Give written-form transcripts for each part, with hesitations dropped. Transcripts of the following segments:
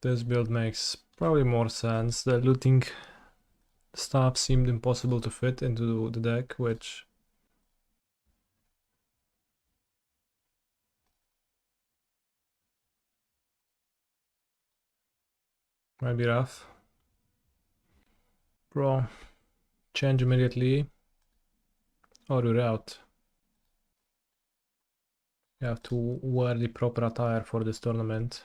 This build makes probably more sense. The looting stuff seemed impossible to fit into the deck, which might be rough. Bro, change immediately or you're out. You have to wear the proper attire for this tournament.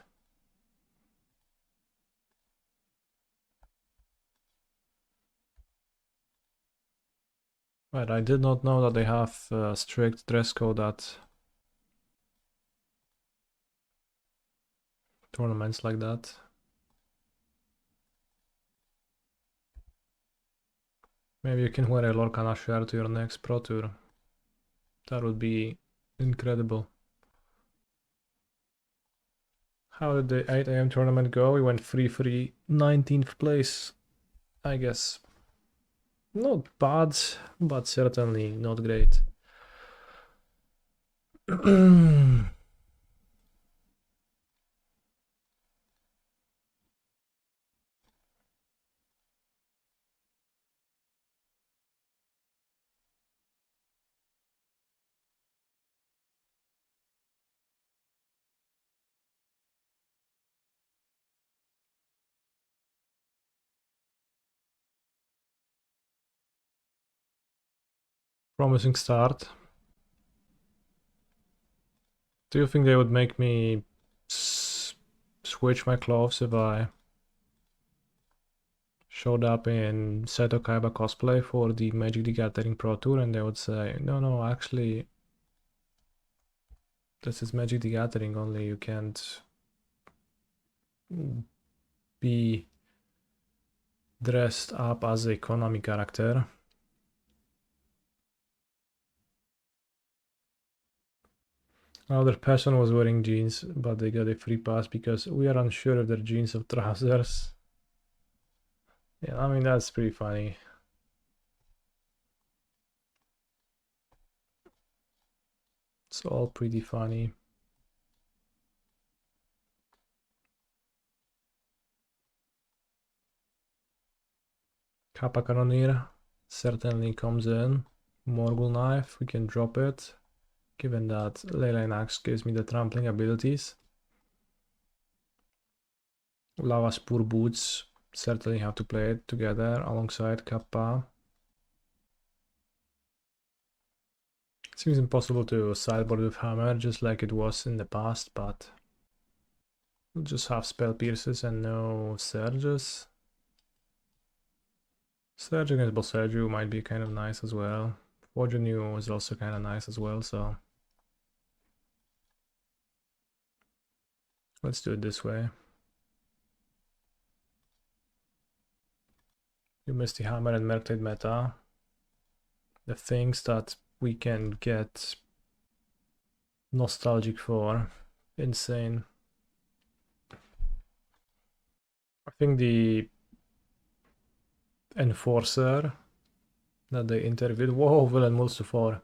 Right, I did not know that they have a strict dress code at tournaments like that. Maybe you can wear a Lorcana shirt to your next Pro Tour. That would be incredible. How did the 8 AM tournament go? We went 3-3, 19th place, I guess. Not bad, but certainly not great. Promising start. Do you think they would make me switch my clothes if I showed up in Seto Kaiba cosplay for the Magic the Gathering Pro Tour and they would say, no, actually, this is Magic the Gathering, only you can't be dressed up as a Konami character. Another person was wearing jeans, but they got a free pass because we are unsure if they're jeans or trousers. Yeah, I mean, that's pretty funny. It's all pretty funny. Kappa Cannoneer certainly comes in. Morgul Knife, we can drop it, given that Leyline Axe gives me the trampling abilities. Lavaspur Boots, certainly have to play it together alongside Kappa. It seems impossible to sideboard with Hammer, just like it was in the past, but we'll just have Spell Pierces and no Surges. Surge against Boseiju might be kind of nice as well. Forge Anew is also kind of nice as well, so let's do it this way. You missed the Hammer and Merktide meta. The things that we can get nostalgic for. Insane. I think the Enforcer that they interviewed. Whoa, Villain moves to 4.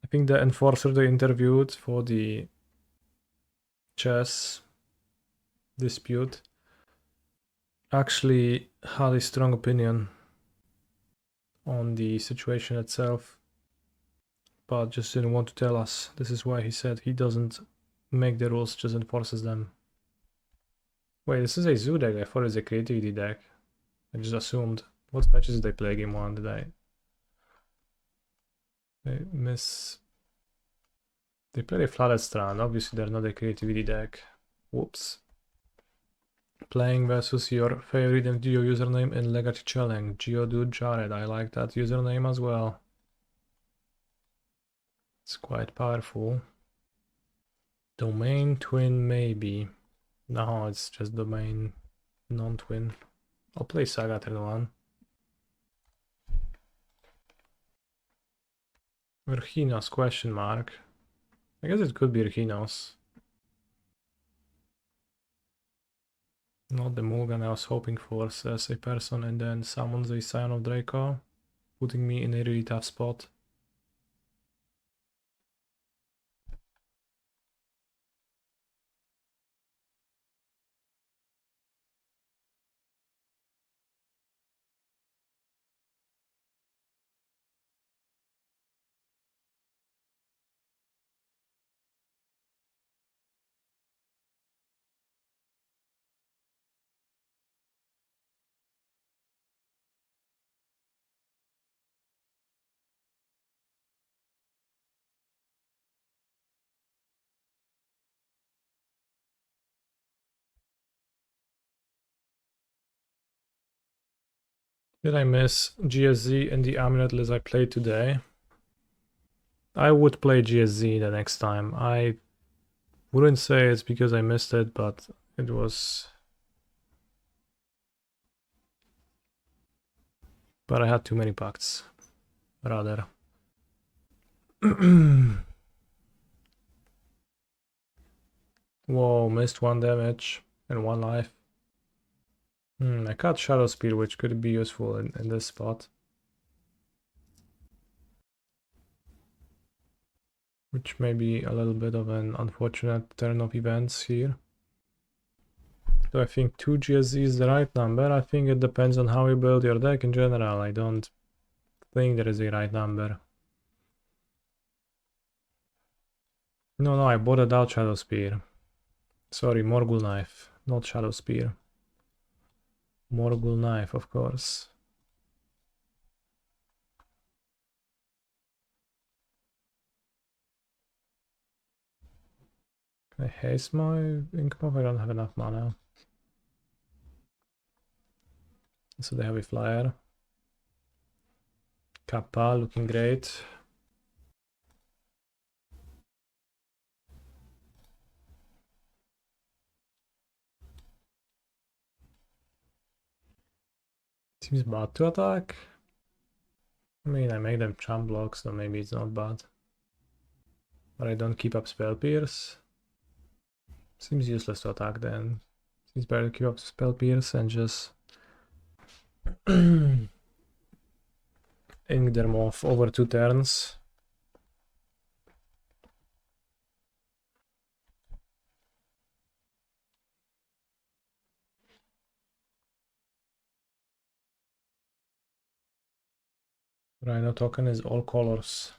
I think the Enforcer they interviewed for the chess dispute actually had a strong opinion on the situation itself, but just didn't want to tell us. This is why he said he doesn't make the rules, just enforces them. Wait, this is a Zoo deck. I thought it's a creativity deck. I just assumed. What fetches did they play game 1? Did I miss? They played a Flooded Strand. Obviously, they're not a creativity deck. Whoops. Playing versus your favorite MTGO username in Legacy Challenge. Geodude Jared. I like that username as well. It's quite powerful. Domain Twin maybe. No, it's just Domain non-twin. I'll play Saga turn 1. Urhinos question mark. I guess it could be Urhinos. Not the Mugan I was hoping for, says a person, and then summons a Scion of Draco, putting me in a really tough spot. Did I miss GSZ and the Amulet list I played today? I would play GSZ the next time. I wouldn't say it's because I missed it, but it was... But I had too many pacts, rather. Whoa, missed 1 damage and 1 life. I got Shadowspear, which could be useful in this spot. Which may be a little bit of an unfortunate turn of events here. Do I think 2 GSZ is the right number? I think it depends on how you build your deck in general. I don't think there is a right number. No, I bought it out Shadowspear. Sorry, Morgul Knife, not Shadowspear. Morgul Knife, of course. Can I haste my Inkmoth? I don't have enough mana. So they have a flyer. Kappa looking great. Seems bad to attack. I mean, I make them champ blocks, so maybe it's not bad. But I don't keep up Spell Pierce. Seems useless to attack then. Seems better to keep up Spell Pierce and just ink them off over 2 turns. Rhino token is all colors.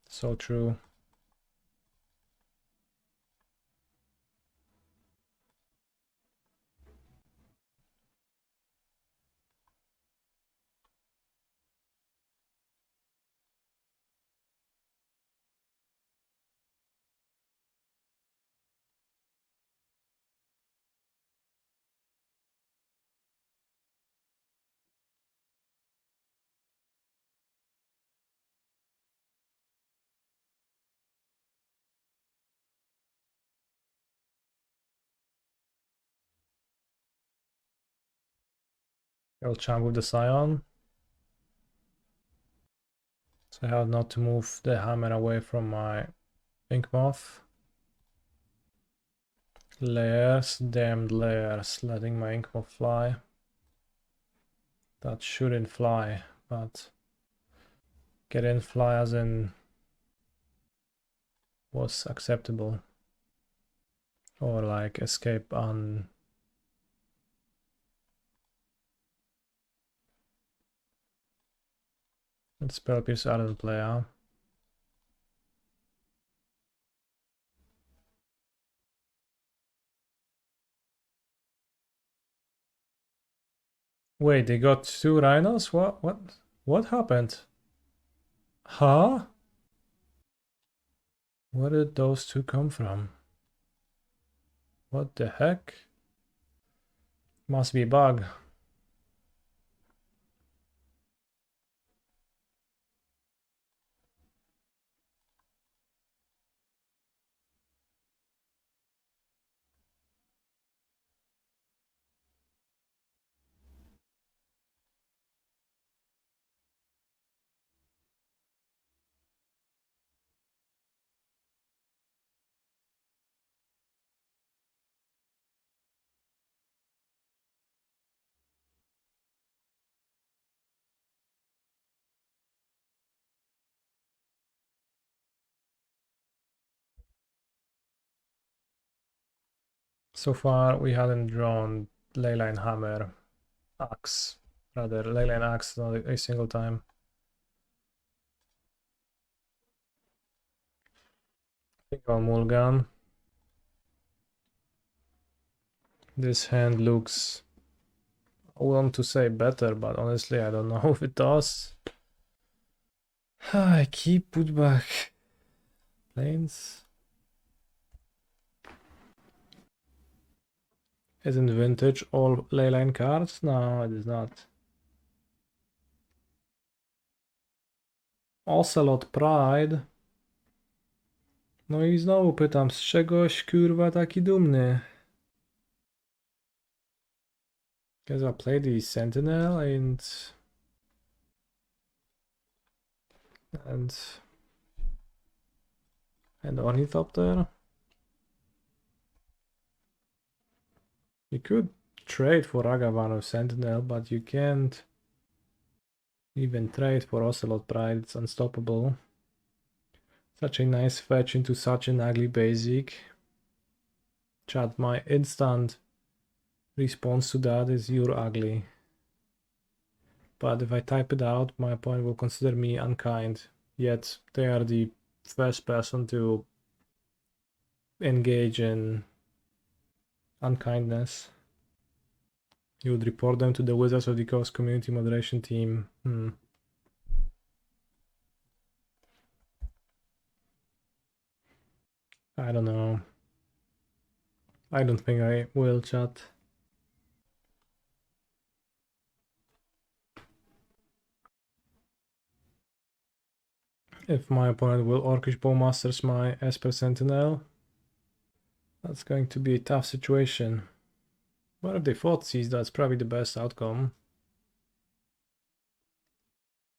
So true. I'll champ with the Scion. So I have not to move the hammer away from my Inkmoth. Layers, damned layers, letting my Inkmoth fly. That shouldn't fly, but getting fly as in was acceptable. Or like escape on... Let's Spell Pierce out of the play, huh? Wait, they got 2 rhinos? What happened? Huh? Where did those 2 come from? What the heck? Must be a bug. So far we haven't drawn Leyline Hammer Axe. Rather, Leyline Axe not a single time. I think I'll Mulligan. This hand looks, I want to say better, but honestly I don't know if it does. I keep put back planes. Isn't vintage all Leyline cards? No, it is not. Ocelot Pride. No i znowu pytam, z czegoś kurwa taki dumny? Because I played the Sentinel and Ornithopter. You could trade for Ragavan or Sentinel, but you can't even trade for Ocelot Pride. It's unstoppable. Such a nice fetch into such an ugly basic. Chat, my instant response to that is you're ugly. But if I type it out, my opponent will consider me unkind. Yet they are the first person to engage in unkindness. You would report them to the Wizards of the Coast community moderation team. I don't know. I don't think I will, chat. If my opponent will Orcish Bowmasters my Esper Sentinel, that's going to be a tough situation. But if they Thoughtseize, that's probably the best outcome.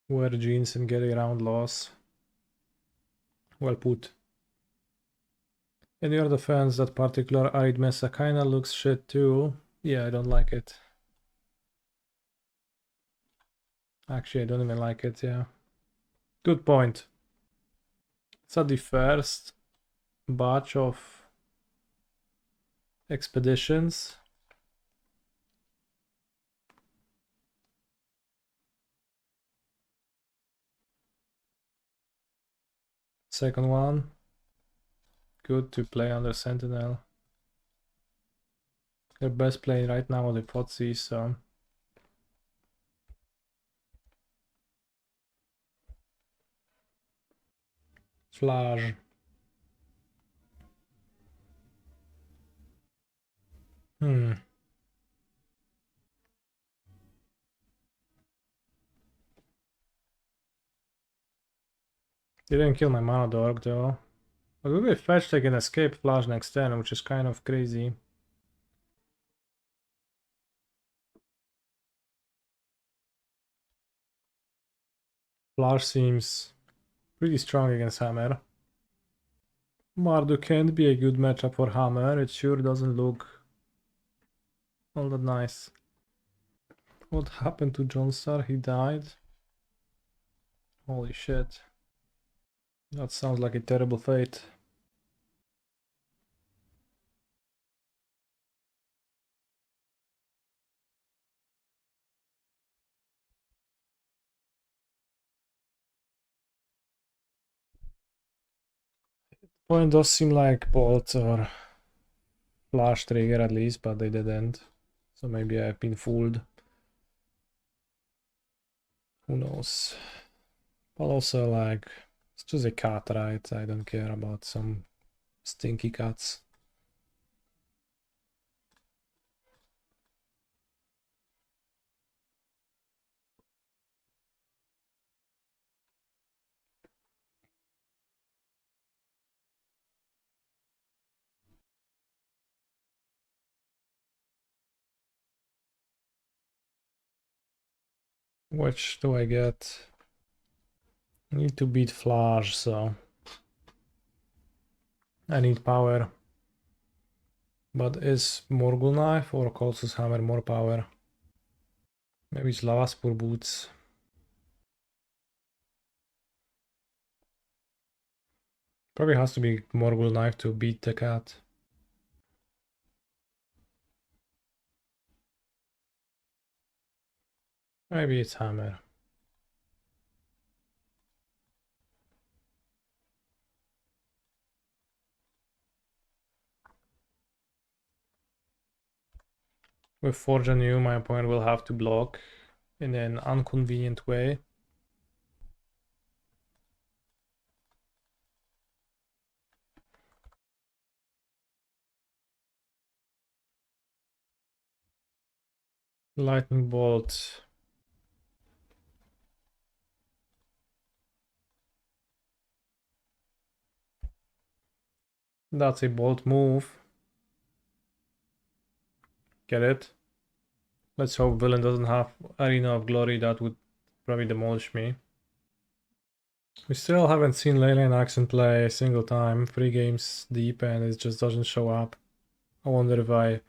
Wear jeans and get around loss. Well put. In your defense, that particular Arid Mesa kinda looks shit too. Yeah, I don't like it. Actually, I don't even like it, yeah. Good point. It's at the first batch of expeditions. Second one. Good to play under Sentinel. Their best play right now on the Thoughtseize, so... Flash. Didn't kill my Mana Dork though. But we will fetch take an escape flash next turn, which is kind of crazy. Flash seems pretty strong against Hammer. Mardu can't be a good matchup for Hammer. It sure doesn't look all that nice. What happened to Johnstar? He died? Holy shit. That sounds like a terrible fate. Point does seem like bolt or flash trigger at least, but they didn't. So maybe I've been fooled. Who knows? But also, like, it's just a cat, right? I don't care about some stinky cats. Which do I get? I need to beat Flash, so I need power. But is Morgul Knife or Colossus Hammer more power? Maybe it's Lavaspur Boots. Probably has to be Morgul Knife to beat the cat. Maybe it's Hammer. With Forge Anew, my opponent will have to block in an inconvenient way. Lightning Bolt. That's a bold move. Get it? Let's hope villain doesn't have Arena of Glory. That would probably demolish me. We still haven't seen Leyline Axe in play a single time. 3 games deep and it just doesn't show up. I wonder if I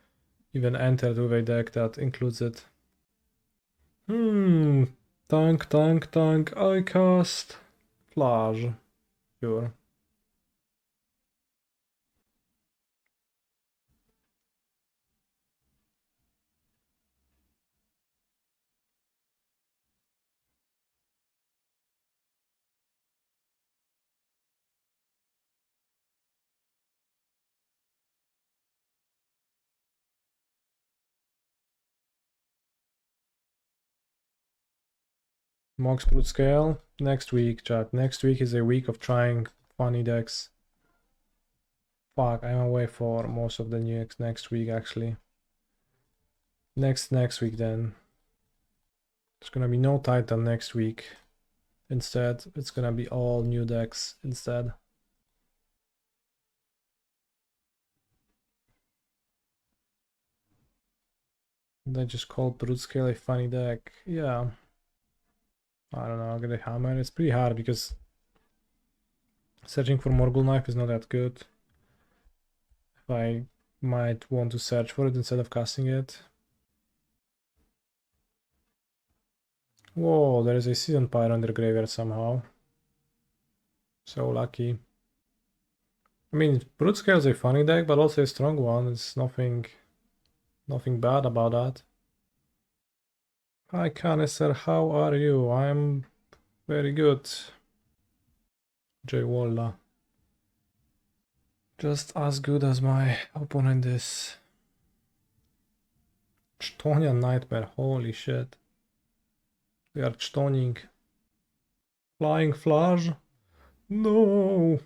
even entered with a deck that includes it. Tank. I cast Flash. Sure. Mox Brute Scale. Next week, chat. Next week is a week of trying funny decks. Fuck, I'm away for most of the next week actually. Next week then. There's gonna be no Titan next week. Instead, it's gonna be all new decks instead. They just call Brute Scale a funny deck. Yeah. I don't know, I'll get a hammer. It's pretty hard because searching for Morgul Knife is not that good. If I might want to search for it instead of casting it. Whoa, there is a Seasoned Pyre under graveyard somehow. So lucky. I mean, Brute Scale is a funny deck, but also a strong one. It's nothing bad about that. Hi Canister, how are you? I'm very good. Jay Walla. Just as good as my opponent is. Chthonian Nightmare, holy shit. We are chtoning. Flying Flash? No!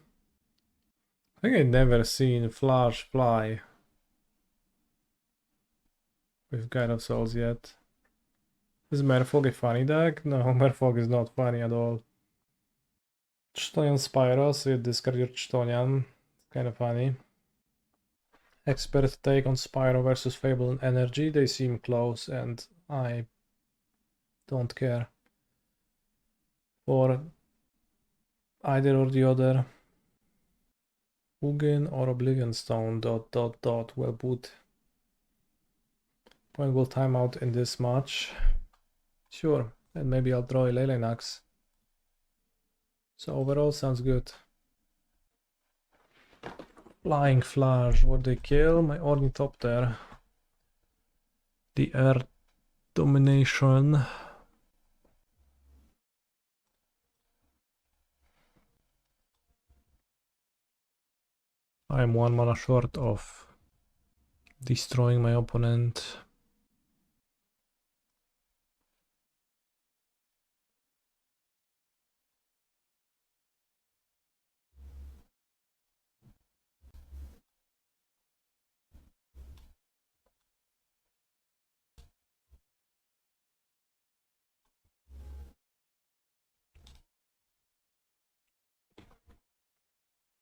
I think I've never seen Flash fly with Guide of Souls yet. Is Merfolk a funny deck? No, Merfolk is not funny at all. Chthonian Spyro, so you discard your Chthonian. Kind of funny. Expert take on Spyro versus Fable and Energy. They seem close and I don't care for either or the other. Ugin or Oblivion Stone, ... Well put. Point will time out in this match. Sure, and maybe I'll draw a Leyline Axe. So overall sounds good. Flying Flash, what they kill? My Ornithopter. The Earth Domination. I am 1 mana short of destroying my opponent.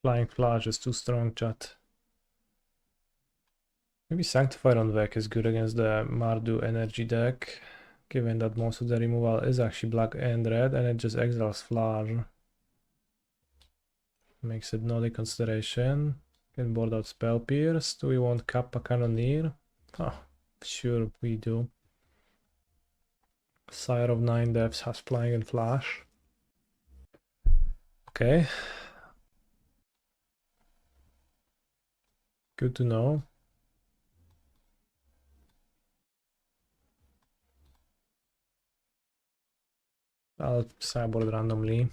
Flying Flash is too strong, chat. Maybe Sanctified en-Vec is good against the Mardu energy deck, given that most of the removal is actually black and red, and it just exiles Flash. Makes it not a consideration. Can board out Spell Pierce. Do we want Kappa Cannoneer? Oh, sure we do. Sire of 9 Depths has Flying and Flash. Okay. Good to know. I'll sideboard randomly.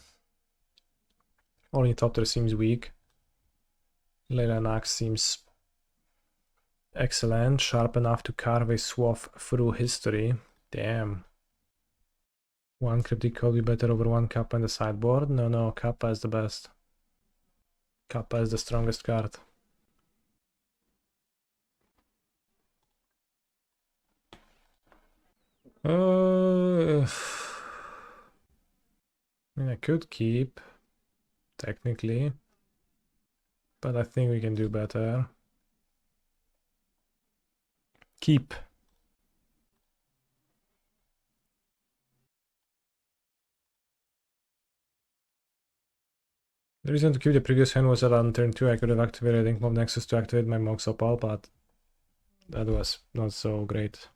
Ornithopter seems weak. Leyline Axe seems excellent. Sharp enough to carve a swath through history. Damn. 1 Cryptic Code be better over 1 Kappa in the sideboard? No, Kappa is the best. Kappa is the strongest card. I mean, I could keep, technically, but I think we can do better. Keep. The reason to keep the previous hand was that on turn 2 I could have activated Inkmoth Nexus to activate my Mox Opal, but that was not so great.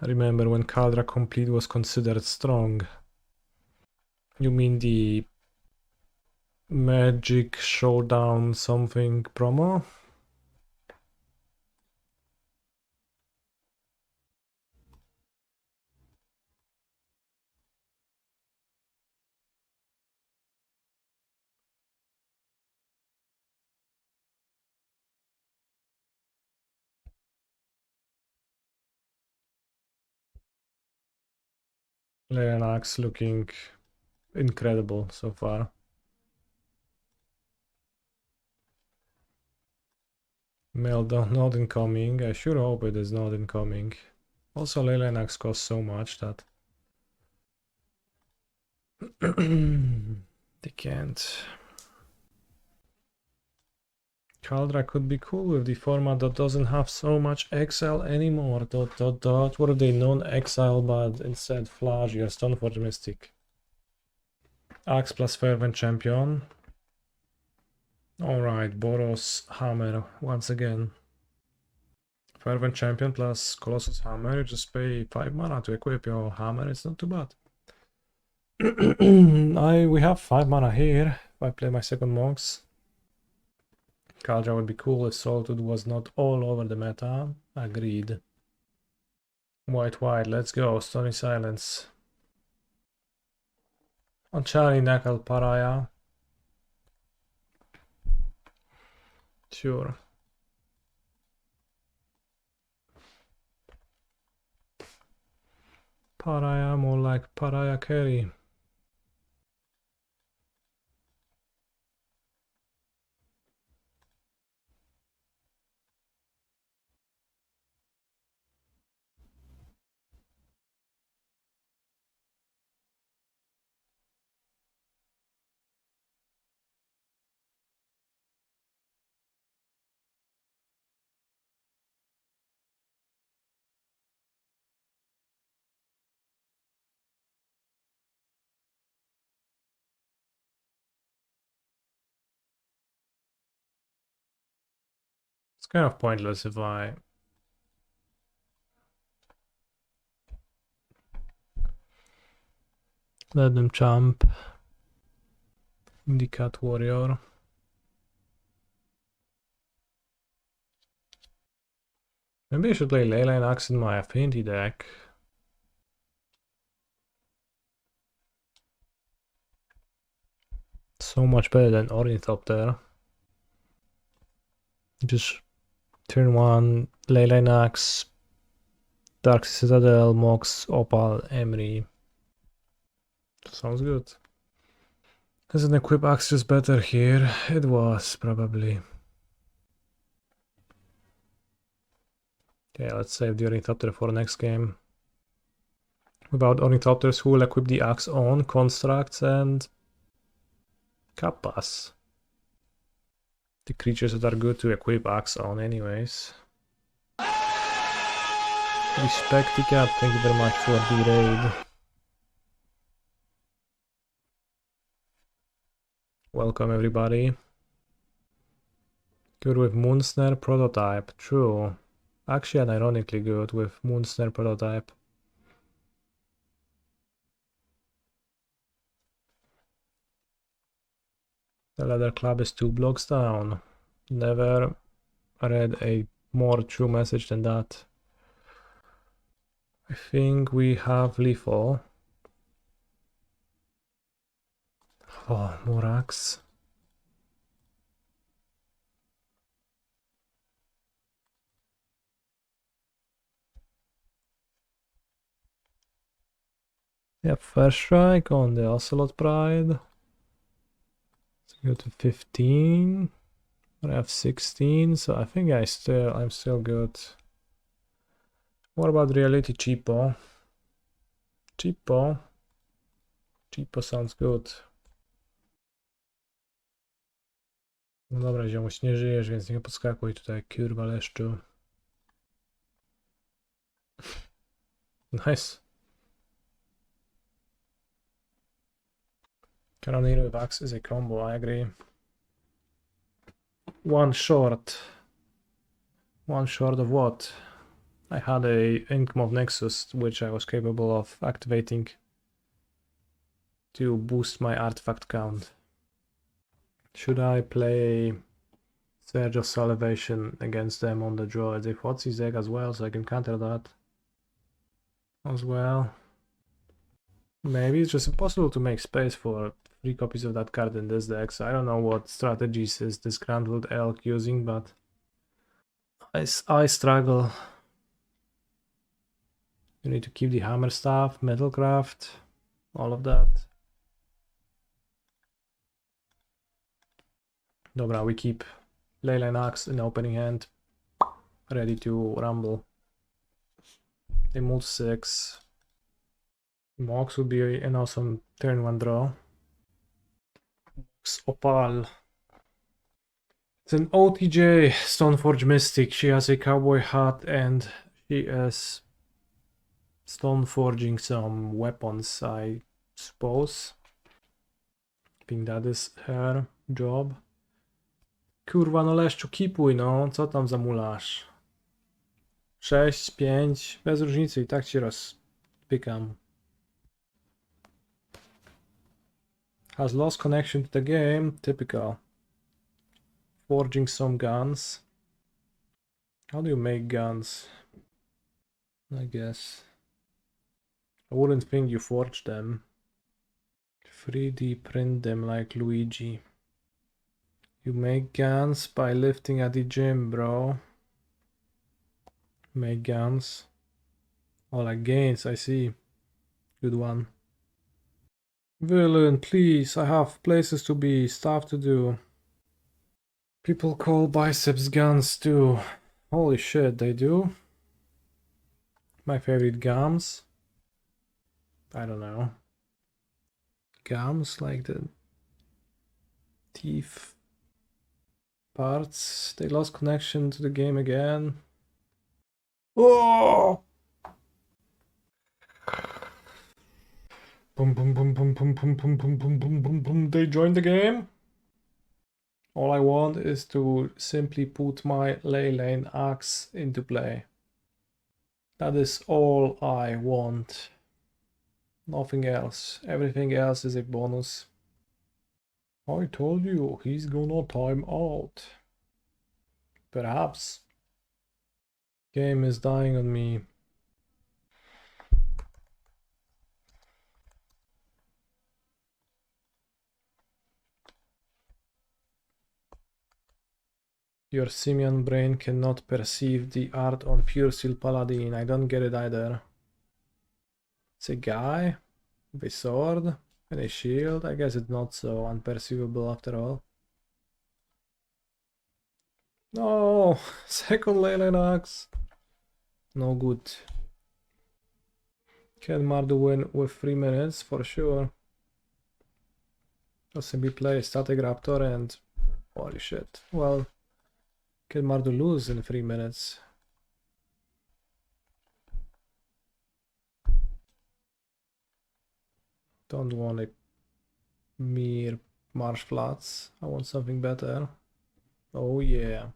I remember when Kaldra Complete was considered strong. You mean the Magic Showdown something promo? Leyline Axe looking incredible so far. Meltdown not incoming. I sure hope it is not incoming. Also, Leyline Axe costs so much that they can't. Kaldra could be cool with the format that doesn't have so much exile anymore. ... What are they non-exile but instead flash your Stoneforge Mystic. Axe plus Fervent Champion. Alright, Boros Hammer once again. Fervent Champion plus Colossus Hammer, you just pay 5 mana to equip your hammer, it's not too bad. We have 5 mana here if I play my second Mox. Kaldra would be cool if Solitude was not all over the meta. Agreed. White, let's go. Stony Silence. Anchari Knuckle Pariah. Sure. Pariah, more like Pariah Carry. It's kind of pointless if I let them jump. The Cat Warrior. Maybe I should play Leyline Axe in my Affinity deck. So much better than Ornithopter. Just turn 1, Leyline Axe, Dark Citadel, Mox, Opal, Emery. Sounds good. Isn't Equip Axe just better here? It was, probably. Okay, let's save the Ornithopter for next game. Without Ornithopters, who will equip the Axe on? Constructs and Kappas. The creatures that are good to equip Axe on anyways. Respect the cat, thank you very much for the raid. Welcome everybody. Good with Moonsnare Prototype, true. Actually and ironically good with Moonsnare Prototype. The Leather Club is 2 blocks down. Never read a more true message than that. I think we have lethal. Oh, more Axe. Yeah, first strike on the Ocelot Pride. Let's go to 15. I have 16, so I think I'm still good. What about reality cheapo? Cheapo? Cheapo sounds good. No dobra, ziomuś, nie żyjesz, więc nie podskakuj tutaj, kurwa leszczu. Nice. Cannoneer with Axe is a combo, I agree. One short. One short of what? I had a Inkmoth Nexus, which I was capable of activating to boost my artifact count. Should I play Surge of Salivation against them on the draw as a Fotsy deck as well, so I can counter that as well? Maybe it's just impossible to make space for 3 copies of that card in this deck, so I don't know what strategies is this Grandwood Elk using, but I struggle. You need to keep the hammer staff, metalcraft, all of that. Dobra, we keep Leyline Axe in opening hand, ready to rumble. They move 6. Mox would be an awesome turn 1 draw. Mox Opal. It's an OTJ Stoneforge Mystic. She has a cowboy hat and she is stoneforging some weapons, I suppose. I think that is her job. Kurwa, no leszczu, kipuj, no. Co tam zamulasz? 6, 5, bez różnicy, i tak ci rozpykam. Has lost connection to the game, typical. Forging some guns. How do you make guns? I guess. I wouldn't think you forge them. 3D print them like Luigi. You make guns by lifting at the gym, bro. Make guns. Oh, like gains, I see. Good one. Villain, please, I have places to be, stuff to do. People call biceps guns too. Holy shit, they do? My favorite gums? I don't know. Gums, like the teeth parts. They lost connection to the game again. Oh! Boom, boom, boom, boom, boom, boom, boom, boom, boom, boom, boom, boom. They joined the game. All I want is to simply put my Leyline Axe into play. That is all I want. Nothing else. Everything else is a bonus. I told you, he's gonna time out. Perhaps. Game is dying on me. Your simian brain cannot perceive the art on Puresteel Paladin. I don't get it either. It's a guy with a sword and a shield. I guess it's not so unperceivable after all. No! Second Leyline Axe. No good. Can Mardu win with 3 minutes? For sure. Just simply play Static Raptor and... holy shit. Well... can Mardu lose in 3 minutes? Don't want a mere Marsh Flats. I want something better. Oh yeah.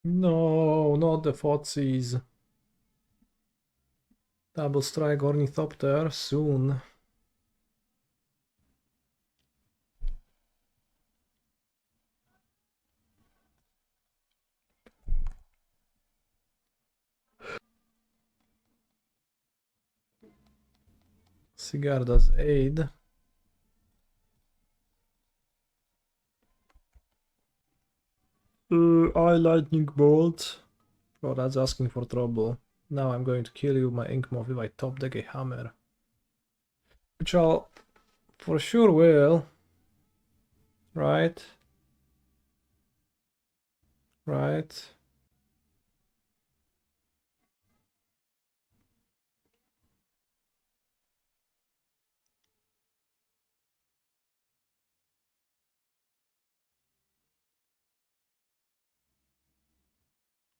No, not the Fotsies. Double strike Ornithopter soon. Sigarda's aid. Eye lightning bolt. Oh, that's asking for trouble. Now I'm going to kill you, my Inkmoth, if I top deck a hammer. Which I'll for sure will. Right. Right.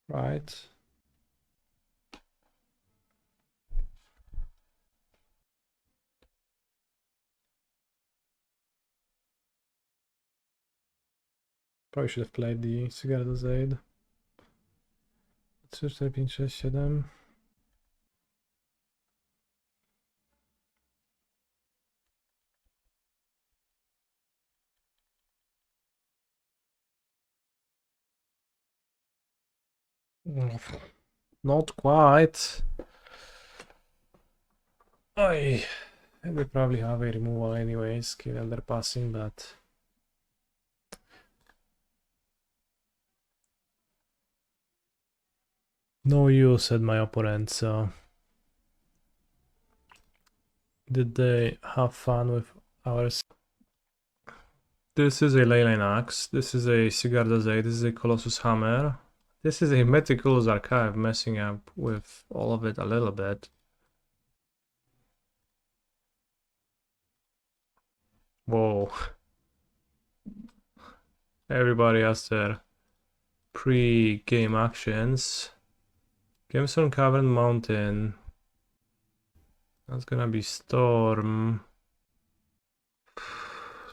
Right. Probably should have played the Sigarda Zaid. 3, 4, 5, 6, 7. Not quite. I we probably have a removal anyways, given their passing, but no use, said my opponent, so did they have fun with ours? This is a Leyline Axe, this is a Sigarda Zaid, this is a Colossus Hammer. This is a Meticulous Archive, messing up with all of it a little bit. Whoa. Everybody has their pre-game actions. Gemstone Cavern Mountain. That's gonna be Storm.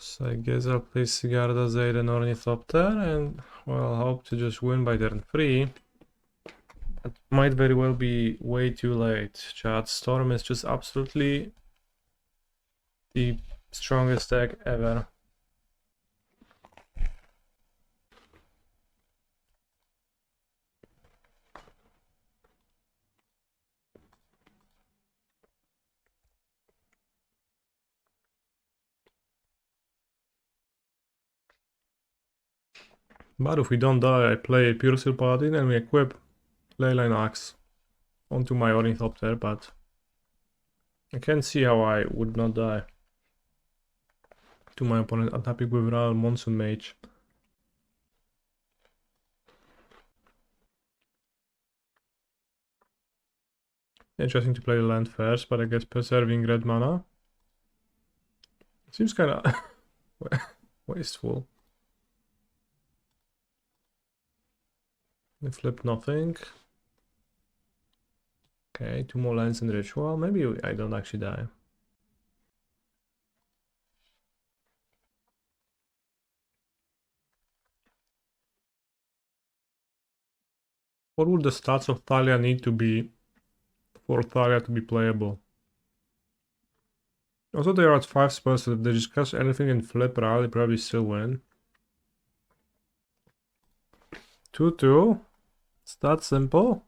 So I guess I'll play Sigarda, Zaid and Ornithopter and well, hope to just win by turn 3. It might very well be way too late. Chat, Storm is just absolutely the strongest deck ever. But if we don't die, I play Puresteel Paladin and we equip Leyline Axe onto my Ornithopter, but I can't see how I would not die to my opponent attacking with Royal Monsoon Mage. Interesting to play the land first, but I guess preserving red mana seems kinda wasteful. They flip nothing. Okay, 2 more lands in Ritual. Maybe I don't actually die. What would the stats of Thalia need to be for Thalia to be playable? Also, they are at 5 spells, so if they just cast anything and flip Rally, probably still win. 2-2? It's that simple?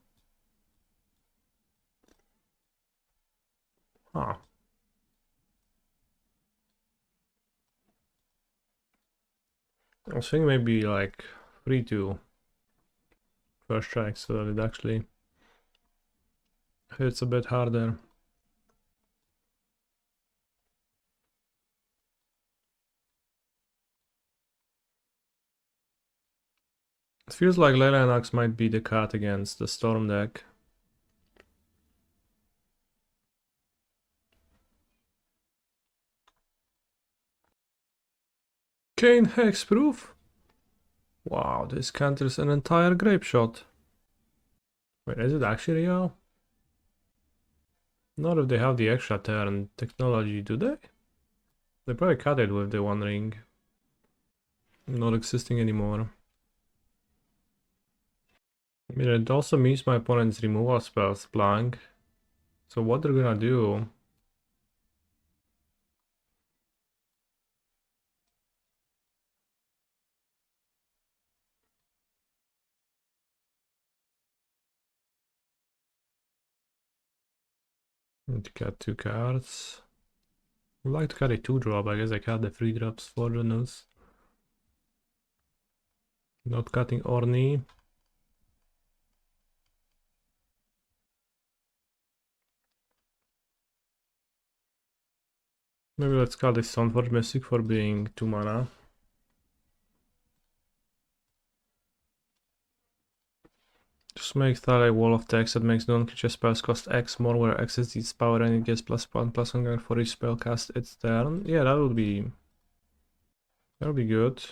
Huh. I was thinking maybe like 3-2 first strike, so that it actually hits a bit harder. It feels like Leyline Axe might be the cut against the Storm deck. Kane Hexproof? Wow, this counters an entire Grape Shot. Wait, is it actually real? Not if they have the extra turn technology, do they? They probably cut it with the One Ring. Not existing anymore. I mean, it also means my opponent's removal spells blank. So what they're gonna do... Need to cut 2 cards. I'd like to cut a 2-drop, I guess I cut the 3 drops for the news. Not cutting Orni. Maybe let's cut the Stoneforge Mystic for being 2 mana. Just make Thalia Wall of Text that makes non-creature spells cost X more, where X is its power and it gets +1/+1 for each spell cast its turn. Yeah, that would be good.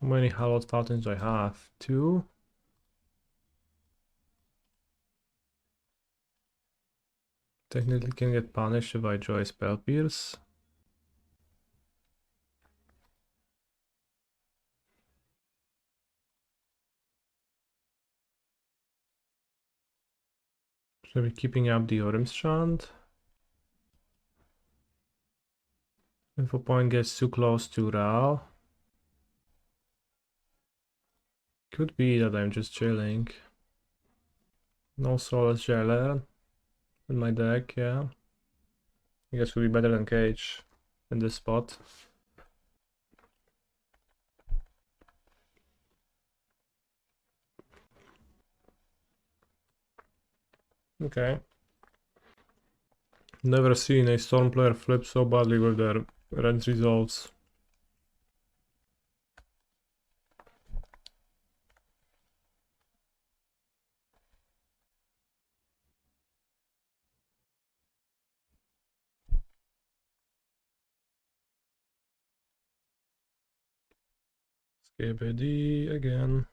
How many Hallowed Fountains do I have? 2? Technically can get punished if I draw a Spell Pierce. Should be keeping up the Orim Strand. Info point gets too close to Ral. Could be that I'm just chilling. No Soulless Jailer in my deck, yeah. I guess would be better than Cage in this spot. Okay. Never seen a Storm player flip so badly with their red results. KBD again.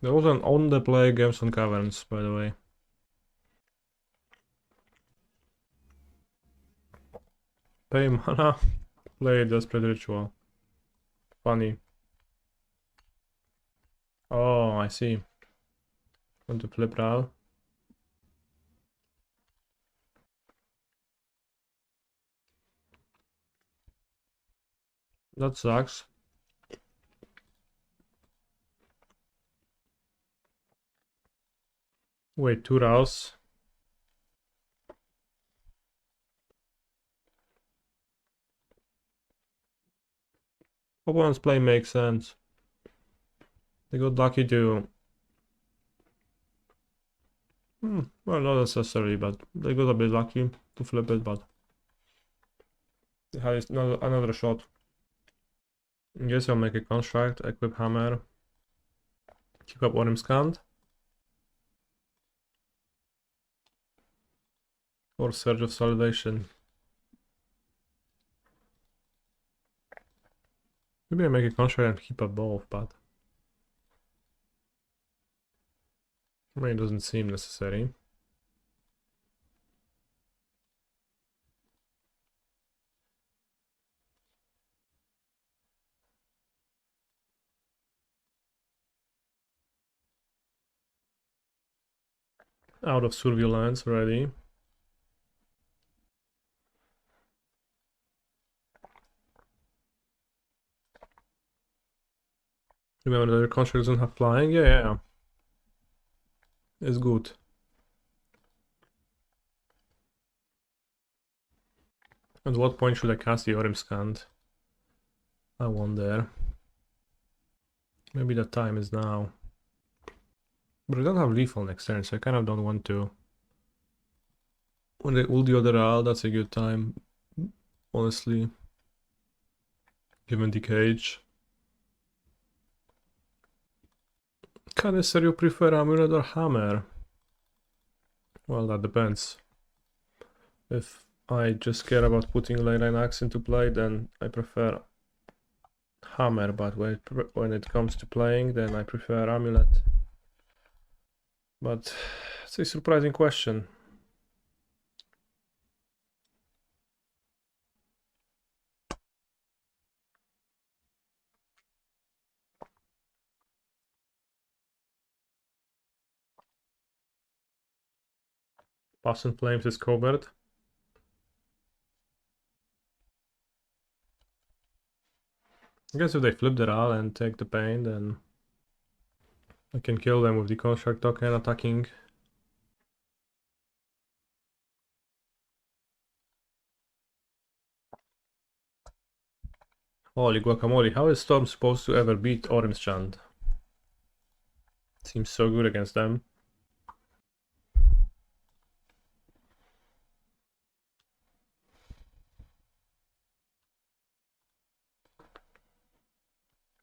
There was an on the play games on Caverns, by the way. Pay mana, play Desperate Ritual. Funny. Oh, I see. Want to flip Ral? That sucks. Wait, 2 Rals? Opponent's play makes sense. They got lucky to... well, not necessarily, but they got a bit lucky to flip it, but... they had another shot. I guess I'll make a construct, equip Hammer. Keep up Orim Scant. Or Surge of Salvation. Maybe I make a construct and keep up both, but... I mean, it doesn't seem necessary. Out of surveillance already. Remember the construct doesn't have flying? Yeah. It's good. At what point should I cast the Orim Scant? I wonder. Maybe the time is now. But I don't have lethal next turn, so I kind of don't want to. When they ult the other out, that's a good time. Honestly. Given the cage. Cannoneer, you prefer Amulet or Hammer? Well, that depends. If I just care about putting Leyline Axe into play, then I prefer Hammer, but when it comes to playing, then I prefer Amulet. But it's a surprising question. Past in Flames is covered. I guess if they flip the Ral and take the pain, then I can kill them with the construct token attacking. Holy guacamole, how is Storm supposed to ever beat Orim Strand? Seems so good against them.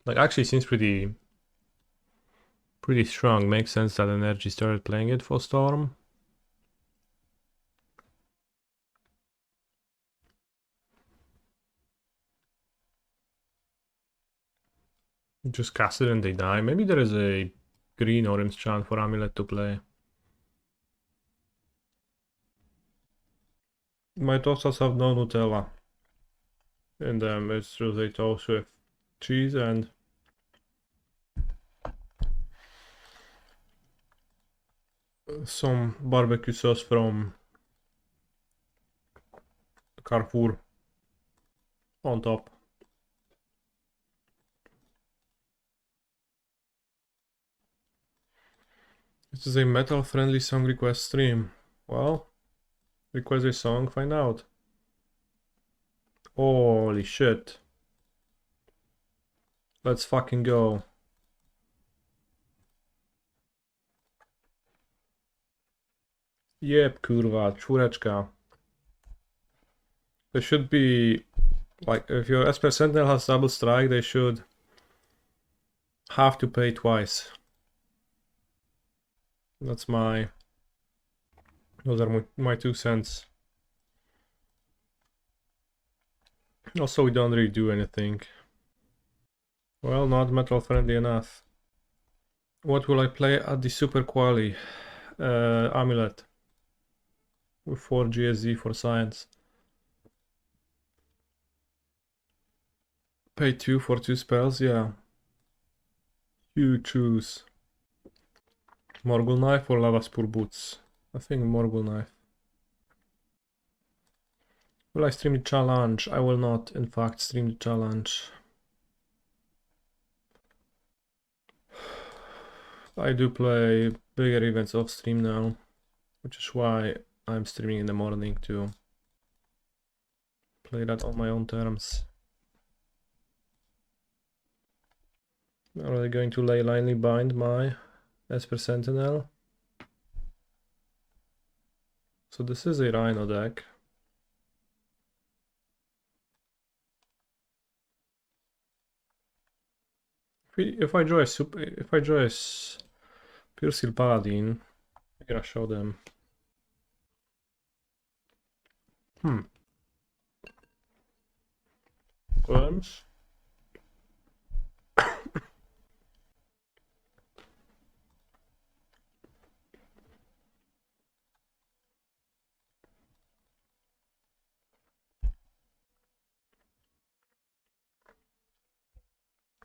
Like, actually seems pretty strong. Makes sense that Energy started playing it for Storm. Just cast it and they die. Maybe there is a green orange chant for Amulet to play. My tostas have no Nutella in them. It's just a toast with cheese and some barbecue sauce from Carrefour on top. This is a metal-friendly song request stream. Well, request a song, find out. Holy shit. Let's fucking go. Jeb, kurwa, czwóreczka. There should be, like, if your Esper Sentinel has double strike, they should have to pay twice. Those are my 2 cents. Also, we don't really do anything. Well, not metal friendly enough. What will I play at the Super Quali? Amulet. With 4 GSZ for science. Pay 2 for 2 spells, yeah. You choose. Morgul Knife or Lavaspur Boots? I think Morgul Knife. Will I stream the challenge? I will not, in fact, stream the challenge. I do play bigger events off stream now, which is why I'm streaming in the morning to play that on my own terms. Are they going to Leyline bind my Esper Sentinel? So this is a Rhino deck. If I draw a Puresteel Paladin, I'm gonna show them. Worms.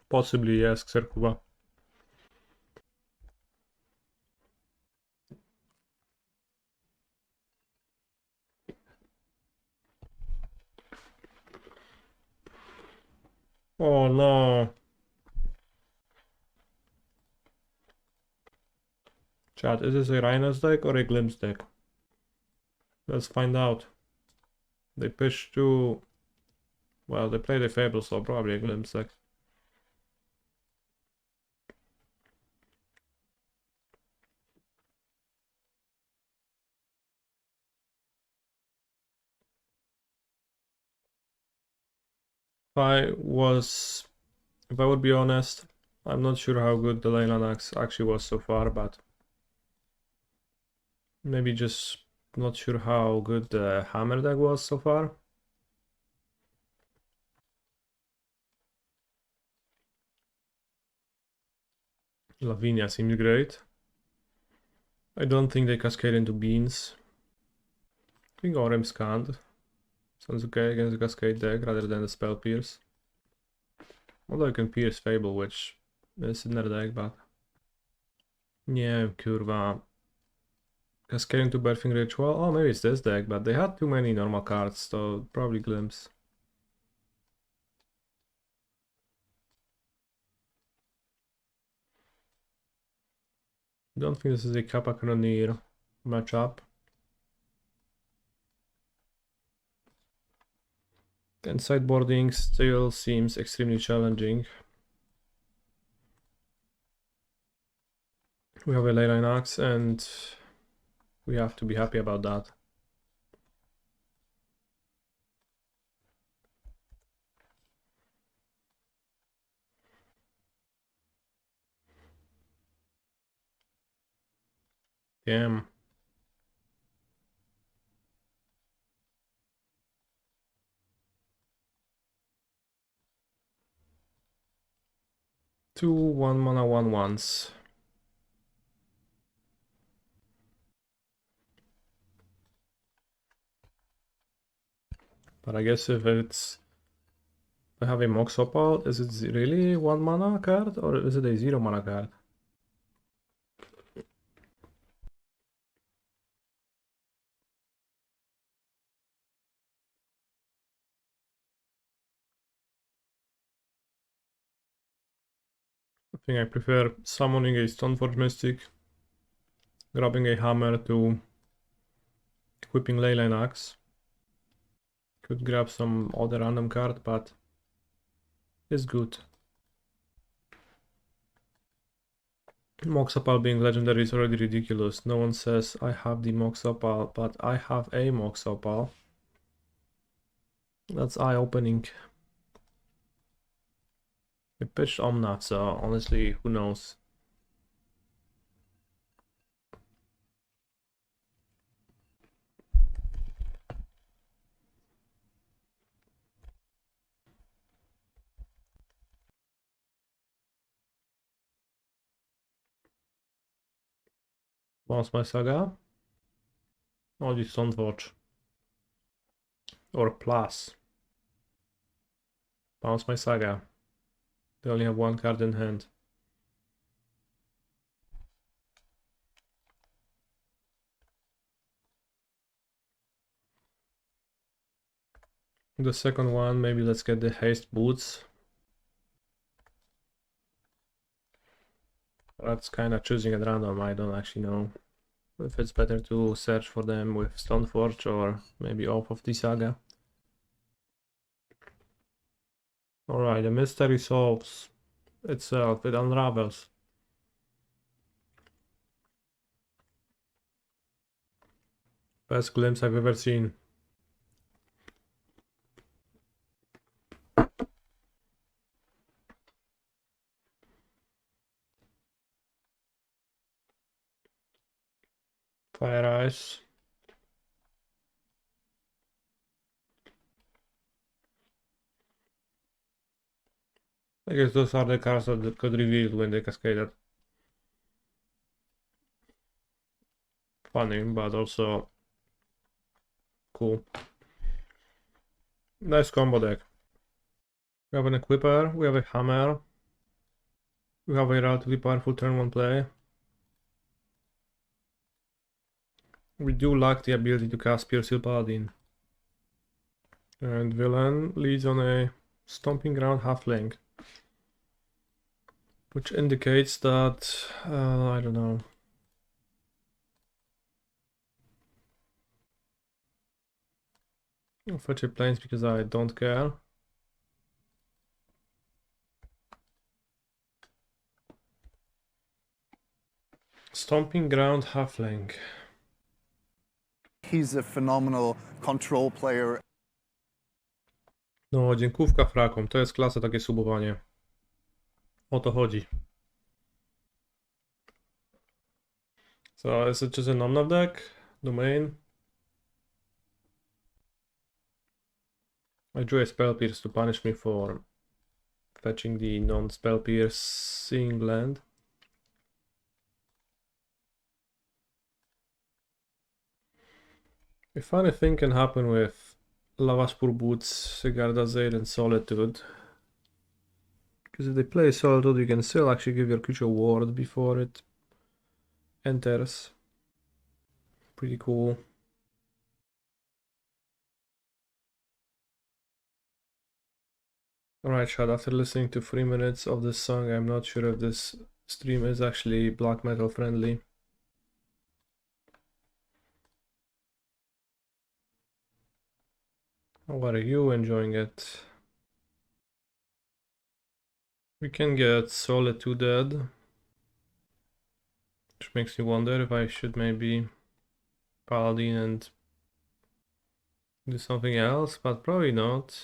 Possibly, yes, Xerkuba. Oh no. Chat, is this a Rhinos deck or a Glimpse deck? Let's find out. They pitched to... Well, they played a Fable, so probably a Glimpse deck. If I would be honest, I'm not sure how good the Leyline Axe actually was so far, but maybe just not sure how good the Hammer deck was so far. Lavinia seems great. I don't think they cascade into beans. I think Orem Scanned sounds okay against the Cascade deck rather than the Spell Pierce. Although I can Pierce Fable, which is in their deck, but... Yeah, kurwa. Cascade into Birthing Ritual? Oh, maybe it's this deck, but they had too many normal cards, so probably Glimpse. Don't think this is a Kappa Cannoneer matchup. And sideboarding still seems extremely challenging. We have a Leyline Axe and we have to be happy about that. Damn. Two 1-mana 1/1s. But I guess if I have a Mox Opal, is it really 1-mana card or is it a 0-mana card? I think I prefer summoning a Stoneforge Mystic, grabbing a hammer to equipping Leyline Axe. Could grab some other random card, but it's good. Mox Opal being legendary is already ridiculous. No one says I have the Mox Opal, but I have a Mox Opal. That's eye-opening. I pitched Omnath, so honestly, who knows? Bounce my Saga. Or the Stoneforge. Or plus. Bounce my Saga. They only have one card in hand. The second one, maybe let's get the Haste Boots. That's kind of choosing at random. I don't actually know if it's better to search for them with Stoneforge or maybe off of the Saga. Alright, the mystery solves itself, it unravels. Best glimpse I've ever seen. Fire Ice. I guess those are the cards that could reveal when they cascaded. Funny, but also cool. Nice combo deck. We have an Equipper, we have a Hammer, we have a relatively powerful turn 1 play. We do lack the ability to cast Puresteel Paladin. And Villain leads on a Stomping Ground Halfling. Which indicates that, I don't know. I'll fetch a Plains because I don't care. Stomping Ground Halfling. He's a phenomenal control player. No, dziękówka frakom, to jest klasa takie subowanie. O to chodzi. So, is it just a non-nav deck? Domain? I drew a Spell Pierce to punish me for fetching the non-Spell Piercing land. A funny thing can happen with Lavaspur Boots, Sigarda, Zade, and Solitude. Because if they play Solitude, you can still actually give your creature ward before it enters. Pretty cool. Alright, Shad, after listening to 3 minutes of this song, I'm not sure if this stream is actually black metal friendly. How are you enjoying it? We can get Solitude dead. Which makes me wonder if I should maybe Paladin and do something else, but probably not.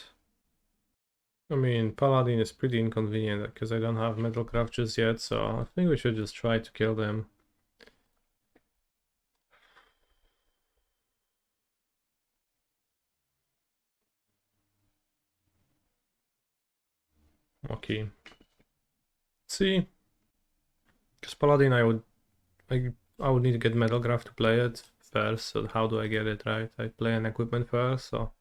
I mean, Paladin is pretty inconvenient because I don't have Metalcraft just yet, so I think we should just try to kill them. Okay. See, because Paladin I would need to get Metalcraft to play it first, so how do I get it, right? I play an equipment first, so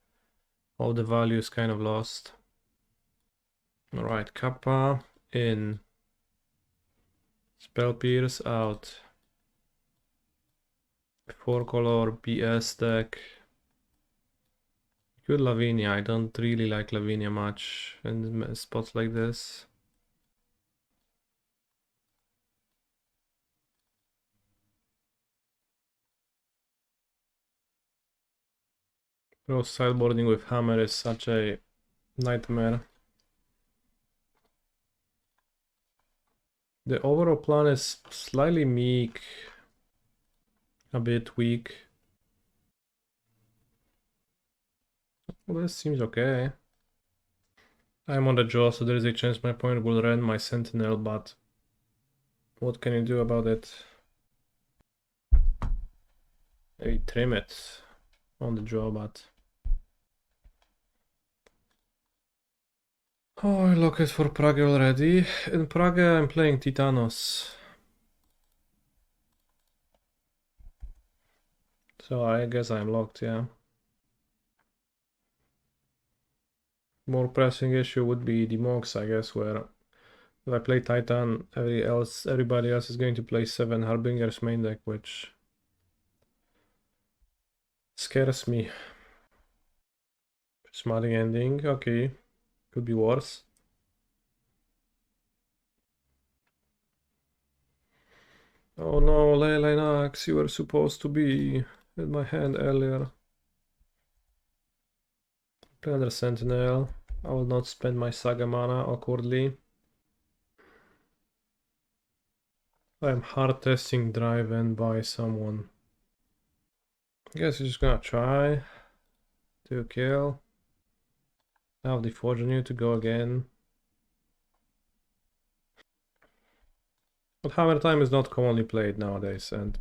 all the value is kind of lost. Alright, Kappa in. Spell Pierce out. 4-color BS deck. Good Lavinia. I don't really like Lavinia much in spots like this. Bro, sideboarding with Hammer is such a nightmare. The overall plan is slightly meek. A bit weak. Well, this seems okay. I'm on the draw, so there is a chance my opponent will run my Sentinel, but what can you do about it? Maybe trim it on the draw, but... Oh, I lock it for Prague already. In Prague I'm playing Titanos. So I guess I'm locked, yeah. More pressing issue would be the Mox, I guess, where if I play Titan, everybody else is going to play 7 Harbinger's main deck, which scares me. Smarting ending, okay. Could be worse. Oh no, Leyline Axe, you were supposed to be in my hand earlier. Play another Sentinel. I will not spend my Saga mana awkwardly. I am hard testing driven by someone. I guess you're just gonna try to kill. Now the Forge Anew to go again. But Hammertime is not commonly played nowadays, and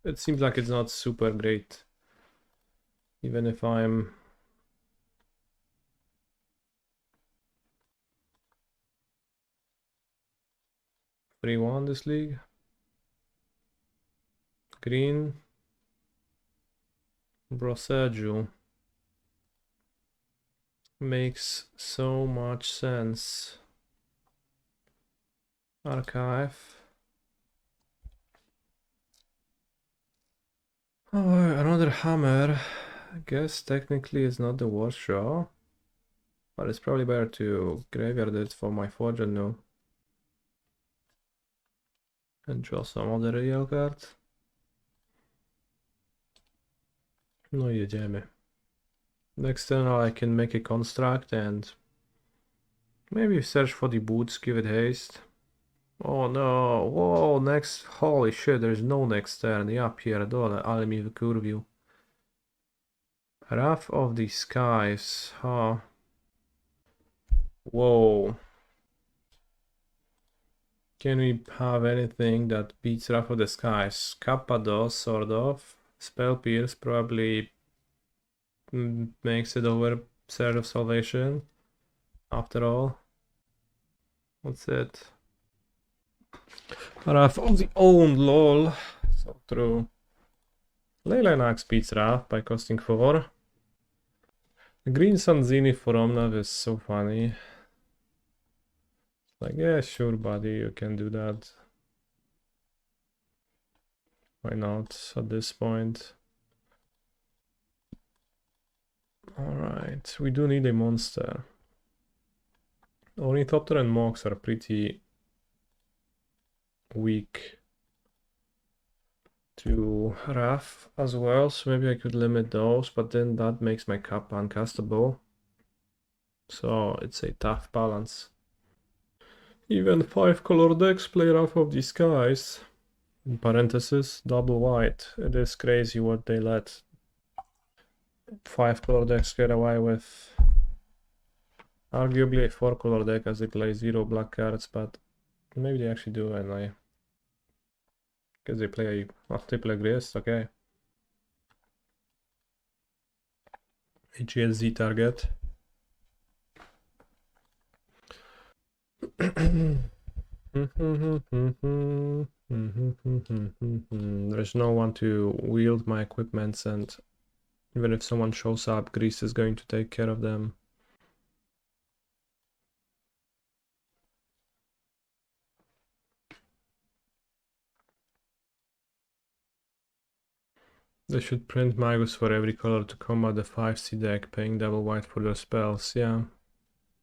it seems like it's not super great. Even if I'm... Free one this league. Green. Broseju. Makes so much sense. Archive. Oh, another hammer. I guess technically it's not the worst draw. But it's probably better to graveyard it for my Forge Anew. And draw some other real card. No i jedziemy. Next turn I can make a construct and maybe search for the boots, give it haste. Oh no, whoa, next, holy shit, there's no next turn, ja pierdolę, ale mi wykurwił. Wrath of the Skies, huh? Whoa. Can we have anything that beats Wrath of the Skies? Kappa does, sort of. Spell Pierce probably makes it over Surge of Salvation. After all. What's it? Wrath of the Owned, lol. So true. Leyline Axe beats Wrath by costing 4. The green Sanzini for Omnav is so funny. Like, yeah, sure, buddy, you can do that. Why not at this point? Alright, we do need a monster. Ornithopter and Mox are pretty weak to Wrath as well, so maybe I could limit those, but then that makes my Kappa uncastable. So it's a tough balance. Even 5-color decks play Wrath of the Skies. In parenthesis, double white. It is crazy what they let 5 color decks get away with. Arguably a 4 color deck as they play 0 black cards, but maybe they actually do anyway. Because they play Grist, okay. HSZ target. There's no one to wield my equipments, and even if someone shows up, Grease is going to take care of them. They should print Magus for every color to combat the 5C deck, paying double white for their spells. Yeah,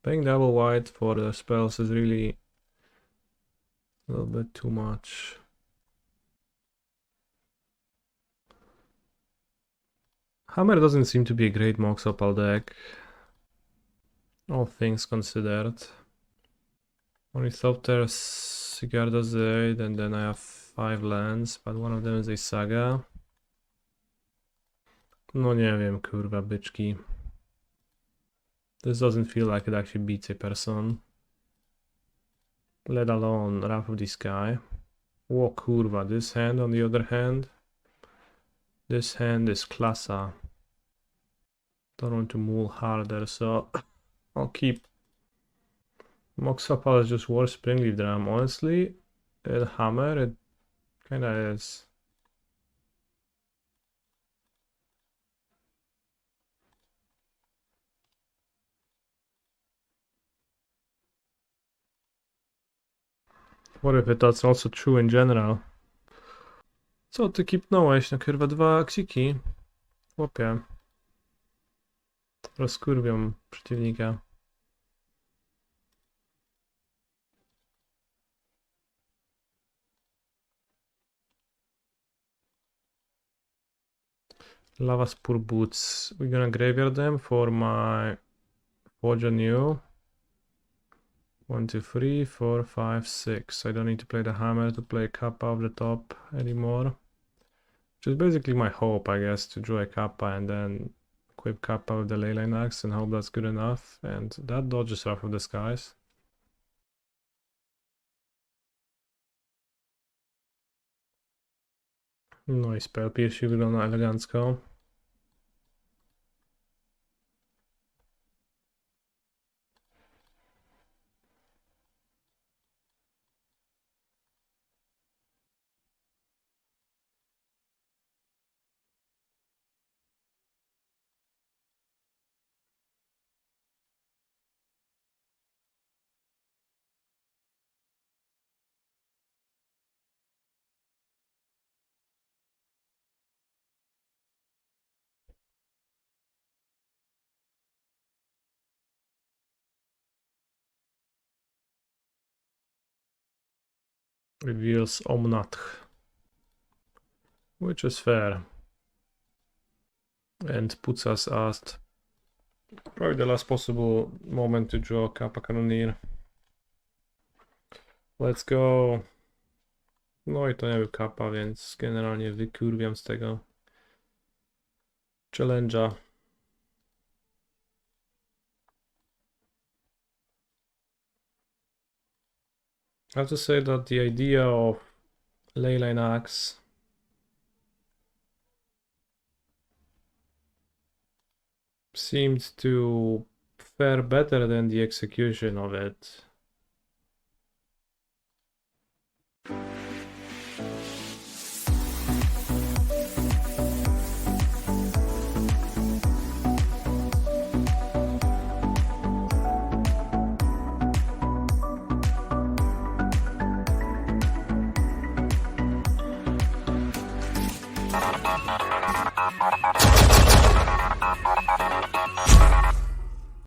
paying double white for their spells is really a little bit too much. Hammer doesn't seem to be a great Mox Opal deck, all things considered. Ornithopter, Sigarda Zaid, and then I have 5 lands, but one of them is a Saga. No nie wiem, kurwa, byczki. This doesn't feel like it actually beats a person. Let alone Wrath of the Sky. Oh kurwa, this hand on the other hand. This hand is Klasa. Don't want to mull harder, so I'll keep. Mox Opal is just worse Springleaf Drum. Honestly, Hammer, it kinda is. What if that's also true in general? Co ty kipnąłeś? No kurwa 2 ksiki. Chłopie. Rozkurwią przeciwnika. Lavaspur Boots. We're gonna graveyard them for my Forge Anew. 1, 2, 3, 4, 5, 6. I don't need to play the hammer to play Kappa off the top anymore. Which is basically my hope, I guess, to draw a Kappa and then equip Kappa with the Leyline Axe and hope that's good enough. And that dodges Wrath of the Skies. No i spell piersi wygląda elegancko. Reveals Omnatch, which is fair, and puts us at probably the last possible moment to draw Kappa Cannoneer. Let's go. No i to nie był Kappa, więc generalnie wykurwiam z tego challenge'a. I have to say that the idea of Leyline Axe seemed to fare better than the execution of it.